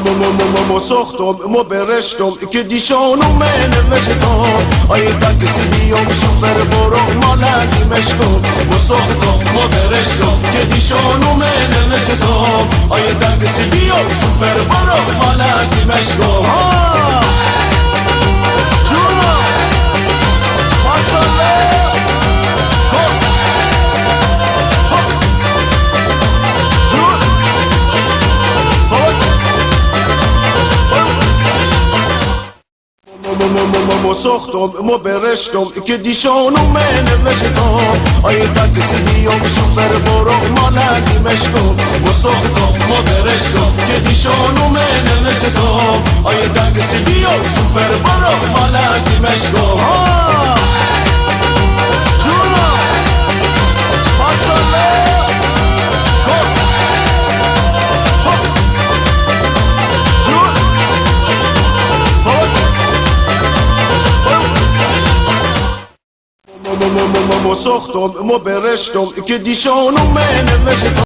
ما ساختم ما برشتم که دیشانو من نوشتم آیه تکسی بیام سوپر برو مالکی مشکم ما ساختم ما برشتم که دیشانو من نوشتم آیه تکسی بیام سوپر برو مالکی مشکم ما ساختم ما برشتم که دیشانو من نوشتم آیه تکسی بیام سوپر برو مالکی مشکم ما ساختم ما برشتم که دیشانو من نوشتم آیه تکسی بیام سوپر برو مالکی مشکم ما ساختم ما برشتم که دیشانو من نوشتم